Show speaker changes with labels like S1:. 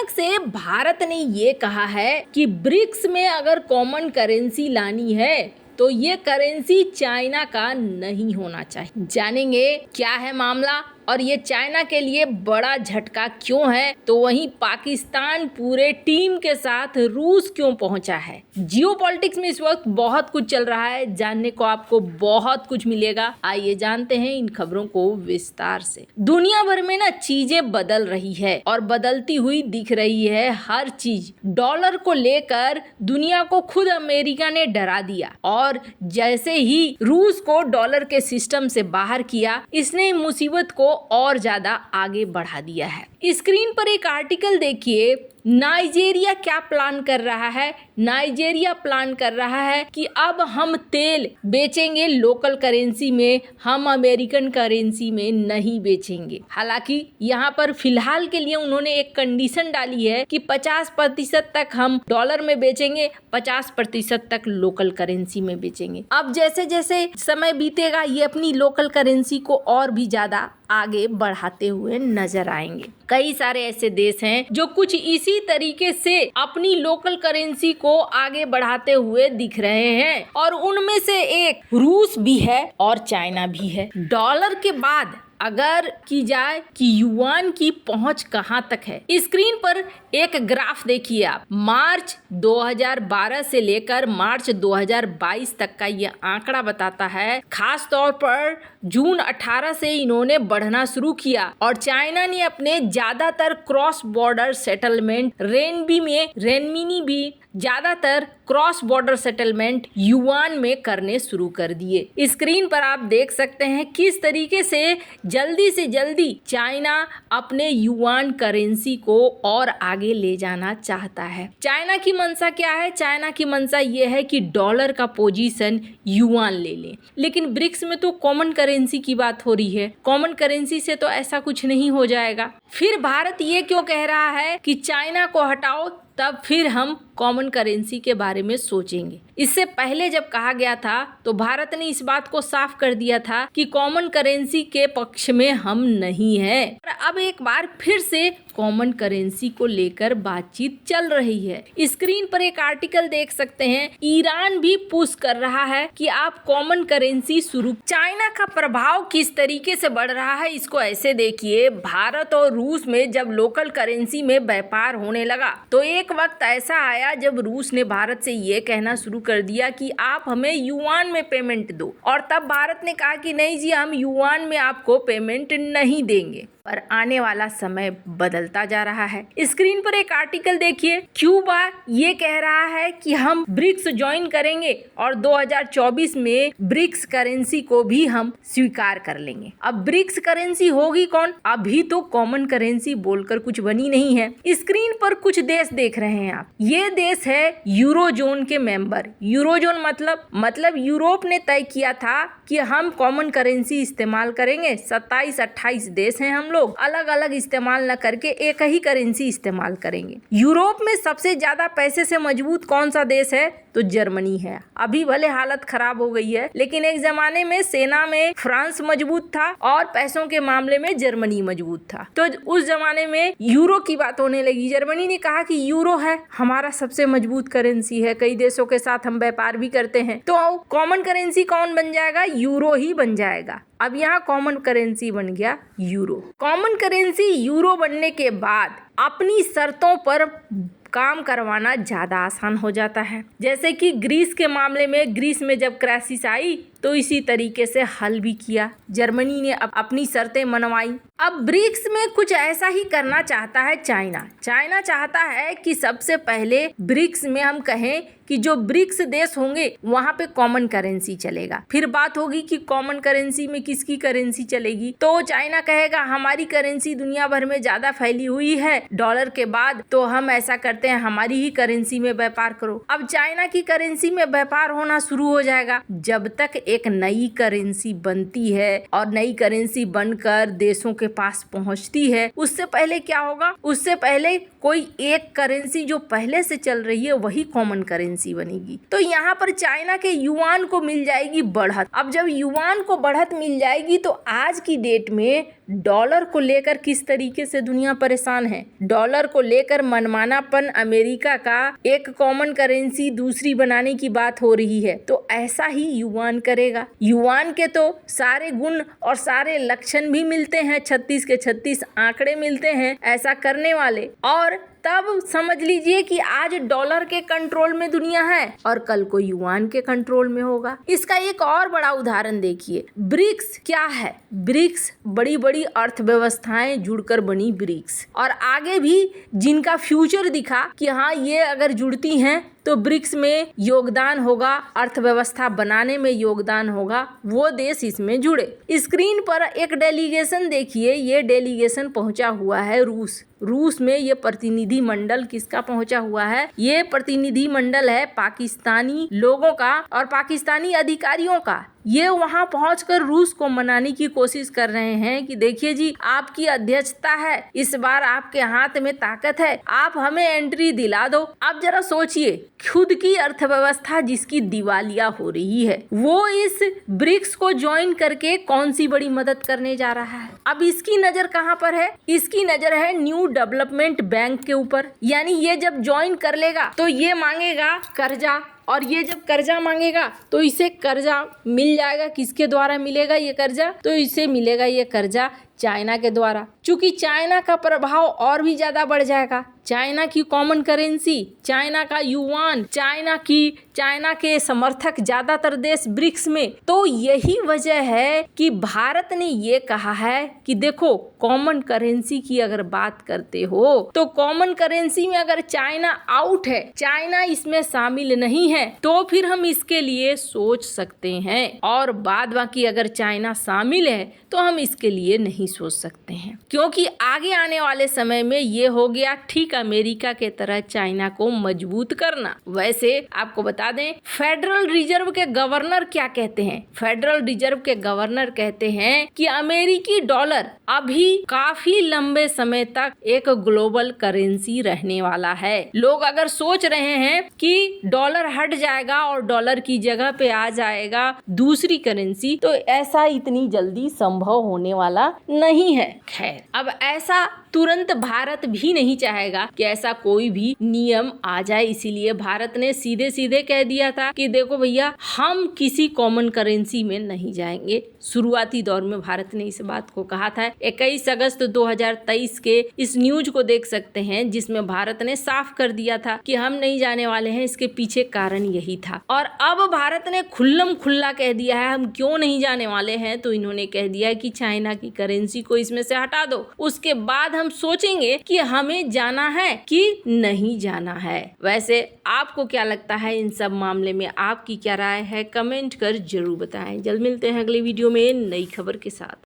S1: अचानक से भारत ने ये कहा है कि ब्रिक्स में अगर कॉमन करेंसी लानी है तो ये करेंसी चाइना का नहीं होना चाहिए। जानेंगे क्या है मामला और ये चाइना के लिए बड़ा झटका क्यों है, तो वहीं पाकिस्तान पूरे टीम के साथ रूस क्यों पहुंचा है। जियोपॉलिटिक्स में इस वक्त बहुत कुछ चल रहा है, जानने को आपको बहुत कुछ मिलेगा। आइए जानते हैं इन खबरों को विस्तार से। दुनिया भर में ना चीजें बदल रही है और बदलती हुई दिख रही है हर चीज। डॉलर को लेकर दुनिया को खुद अमेरिका ने डरा दिया और जैसे ही रूस को डॉलर के सिस्टम से बाहर किया, इसने मुसीबत को और ज्यादा आगे बढ़ा दिया है। स्क्रीन पर एक आर्टिकल देखिए, नाइजीरिया क्या प्लान कर रहा है। नाइजीरिया प्लान कर रहा है कि अब हम तेल बेचेंगे लोकल करेंसी में, हम अमेरिकन करेंसी में नहीं बेचेंगे। हालांकि यहाँ पर फिलहाल के लिए उन्होंने एक कंडीशन डाली है कि 50% तक हम डॉलर में बेचेंगे, 50% तक लोकल करेंसी में बेचेंगे। अब जैसे जैसे समय बीतेगा ये अपनी लोकल करेंसी को और भी ज्यादा आगे बढ़ाते हुए नजर आएंगे। कई सारे ऐसे देश हैं जो कुछ इसी तरीके से अपनी लोकल करेंसी को आगे बढ़ाते हुए दिख रहे हैं और उनमें से एक रूस भी है और चाइना भी है। डॉलर के बाद अगर की जाए कि युआन की पहुंच कहां तक है, स्क्रीन पर एक ग्राफ देखिए आप। मार्च 2012 से लेकर मार्च 2022 तक का ये आंकड़ा बताता है। खास तौर पर जून 18 से इन्होंने बढ़ना शुरू किया और चाइना ने अपने ज्यादातर क्रॉस बॉर्डर सेटलमेंट रेनमिनी भी ज्यादातर क्रॉस बॉर्डर सेटलमेंट युआन में करने शुरू कर दिए। स्क्रीन पर आप देख सकते हैं किस तरीके से जल्दी चाइना अपने युआन करेंसी को और आगे ले जाना चाहता है। चाइना की मंशा क्या है? चाइना की मंशा ये है कि डॉलर का पोजीशन युआन ले ले। लेकिन ब्रिक्स में तो कॉमन करेंसी की बात हो रही है, कॉमन करेंसी से तो ऐसा कुछ नहीं हो जाएगा। फिर भारत ये क्यों कह रहा है कि चाइना को हटाओ, तब फिर हम कॉमन करेंसी के बारे में सोचेंगे। इससे पहले जब कहा गया था तो भारत ने इस बात को साफ कर दिया था कि कॉमन करेंसी के पक्ष में हम नहीं हैं। अब एक बार फिर से कॉमन करेंसी को लेकर बातचीत चल रही है। स्क्रीन पर एक आर्टिकल देख सकते हैं, ईरान भी पुश कर रहा है कि आप कॉमन करेंसी शुरू। चाइना का प्रभाव किस तरीके से बढ़ रहा है इसको ऐसे देखिए, भारत और रूस में जब लोकल करेंसी में व्यापार होने लगा तो एक वक्त ऐसा आया जब रूस ने भारत से ये कहना शुरू कर दिया कि आप हमें युआन में पेमेंट दो, और तब भारत ने कहा कि नहीं जी, हम युआन में आपको पेमेंट नहीं देंगे। पर आने वाला समय बदलता जा रहा है। स्क्रीन पर एक आर्टिकल देखिए, क्यूबा ये कह रहा है कि हम ब्रिक्स ज्वाइन करेंगे और 2024 में ब्रिक्स करेंसी को भी हम स्वीकार कर लेंगे। अब ब्रिक्स करेंसी होगी कौन? अभी तो कॉमन करेंसी बोलकर कुछ बनी नहीं है। स्क्रीन पर कुछ देश देख रहे हैं आप, ये देश है यूरोजोन के मेंबर। यूरोजोन मतलब यूरोप ने तय किया था कि हम कॉमन करेंसी इस्तेमाल करेंगे। 27-28 देश हैं, हम लोग अलग अलग इस्तेमाल न करके एक ही करेंसी इस्तेमाल करेंगे। यूरोप में सबसे ज्यादा पैसे से मजबूत कौन सा देश है? तो जर्मनी है। अभी भले हालत खराब हो गई है, लेकिन एक जमाने में सेना में फ्रांस मजबूत था और पैसों के मामले में जर्मनी मजबूत था। तो उस जमाने में यूरो की बात होने लगी। जर्मनी ने कहा कि यूरो है हमारा सबसे मजबूत करेंसी है, कई देशों के साथ हम व्यापार भी करते हैं, तो कॉमन करेंसी कौन बन जाएगा? यूरो ही बन जाएगा। अब यहाँ कॉमन करेंसी बन गया यूरो। कॉमन करेंसी यूरो बनने के बाद अपनी शर्तों पर काम करवाना ज्यादा आसान हो जाता है। जैसे कि ग्रीस के मामले में, ग्रीस में जब क्राइसिस आई तो इसी तरीके से हल भी किया, जर्मनी ने अपनी शर्तें मनवाई। अब ब्रिक्स में कुछ ऐसा ही करना चाहता है चाइना। चाइना चाहता है कि सबसे पहले ब्रिक्स में हम कहें कि जो ब्रिक्स देश होंगे वहां पे कॉमन करेंसी चलेगा। फिर बात होगी कि कॉमन करेंसी में किसकी करेंसी चलेगी, तो चाइना कहेगा हमारी करेंसी दुनिया भर में ज्यादा फैली हुई है डॉलर के बाद, तो हम ऐसा करते हैं हमारी ही करेंसी में व्यापार करो। अब चाइना की करेंसी में व्यापार होना शुरू हो जाएगा। जब तक एक नई करेंसी बनती है और नई करेंसी बनकर देशों के पास पहुंचती है, उससे पहले क्या होगा? उससे पहले कोई एक करेंसी जो पहले से चल रही है वही कॉमन करेंसी बनेगी। तो यहाँ पर चाइना के युआन को मिल जाएगी बढ़त। अब जब युआन को बढ़त मिल जाएगी तो आज की डेट में डॉलर को लेकर किस तरीके से दुनिया परेशान है। डॉलर को लेकर मनमानापन, अमेरिका का एक कॉमन करेंसी दूसरी बनाने की बात हो रही है, तो ऐसा ही युआन करेगा। युआन के तो सारे गुण और सारे लक्षण भी मिलते हैं, 36 के 36 आंकड़े मिलते हैं ऐसा करने वाले। और तब समझ लीजिए कि आज डॉलर के कंट्रोल में दुनिया है और कल को युआन के कंट्रोल में होगा। इसका एक और बड़ा उदाहरण देखिए, ब्रिक्स क्या है। ब्रिक्स बड़ी बड़ी अर्थव्यवस्थाएं जुड़कर बनी ब्रिक्स, और आगे भी जिनका फ्यूचर दिखा कि हाँ ये अगर जुड़ती हैं तो ब्रिक्स में योगदान होगा, अर्थव्यवस्था बनाने में योगदान होगा, वो देश इसमें जुड़े। स्क्रीन पर एक डेलीगेशन देखिए, ये डेलीगेशन पहुंचा हुआ है रूस में। ये प्रतिनिधि मंडल किसका पहुंचा हुआ है? ये प्रतिनिधि मंडल है पाकिस्तानी लोगों का और पाकिस्तानी अधिकारियों का। ये वहां पहुंचकर रूस को मनाने की कोशिश कर रहे हैं कि देखिए जी, आपकी अध्यक्षता है, इस बार आपके हाथ में ताकत है, आप हमें एंट्री दिला दो। अब जरा सोचिए, खुद की अर्थव्यवस्था जिसकी दिवालिया हो रही है, वो इस ब्रिक्स को ज्वाइन करके कौन सी बड़ी मदद करने जा रहा है। अब इसकी नजर कहां पर है? इसकी नजर है न्यू डेवलपमेंट बैंक के ऊपर। यानी ये जब ज्वाइन कर लेगा तो ये मांगेगा कर्जा, और ये जब कर्जा मांगेगा तो इसे कर्जा मिल जाएगा। किसके द्वारा मिलेगा ये कर्जा? तो इसे मिलेगा ये कर्जा चाइना के द्वारा। चूंकि चाइना का प्रभाव और भी ज्यादा बढ़ जाएगा, चाइना की कॉमन करेंसी, चाइना का युआन, चाइना के समर्थक ज्यादातर देश ब्रिक्स में। तो यही वजह है कि भारत ने ये कहा है कि देखो, कॉमन करेंसी की अगर बात करते हो तो कॉमन करेंसी में अगर चाइना आउट है, चाइना इसमें शामिल नहीं है, तो फिर हम इसके लिए सोच सकते हैं, और बाद बाकी अगर चाइना शामिल है तो हम इसके लिए नहीं सोच सकते हैं, क्योंकि आगे आने वाले समय में ये हो गया ठीक अमेरिका के तरह चाइना को मजबूत करना। वैसे आपको बता दें, फेडरल रिजर्व के गवर्नर क्या कहते हैं? फेडरल रिजर्व के गवर्नर कहते हैं कि अमेरिकी डॉलर अभी काफी लंबे समय तक एक ग्लोबल करेंसी रहने वाला है। लोग अगर सोच रहे हैं कि डॉलर हट जाएगा और डॉलर की जगह पे आ जाएगा दूसरी करेंसी, तो ऐसा इतनी जल्दी संभव होने वाला नहीं है। खैर, अब ऐसा तुरंत भारत भी नहीं चाहेगा कि ऐसा कोई भी नियम आ जाए, इसीलिए भारत ने सीधे सीधे कह दिया था कि देखो भैया, हम किसी कॉमन करेंसी में नहीं जाएंगे। शुरुआती दौर में भारत ने इस बात को कहा था। 21 अगस्त 2023 के इस न्यूज को देख सकते हैं, जिसमें भारत ने साफ कर दिया था कि हम नहीं जाने वाले हैं। इसके पीछे कारण यही था, और अब भारत ने खुल्लम खुल्ला कह दिया है हम क्यों नहीं जाने वाले हैं। तो इन्होंने कह दिया है कि चाइना की करेंसी को इसमें से हटा दो, उसके बाद हम सोचेंगे कि हमें जाना है कि नहीं जाना है। वैसे आपको क्या लगता है इन सब मामले में? आपकी क्या राय है? कमेंट कर जरूर बताएं। जल्द मिलते हैं अगली वीडियो में नई खबर के साथ।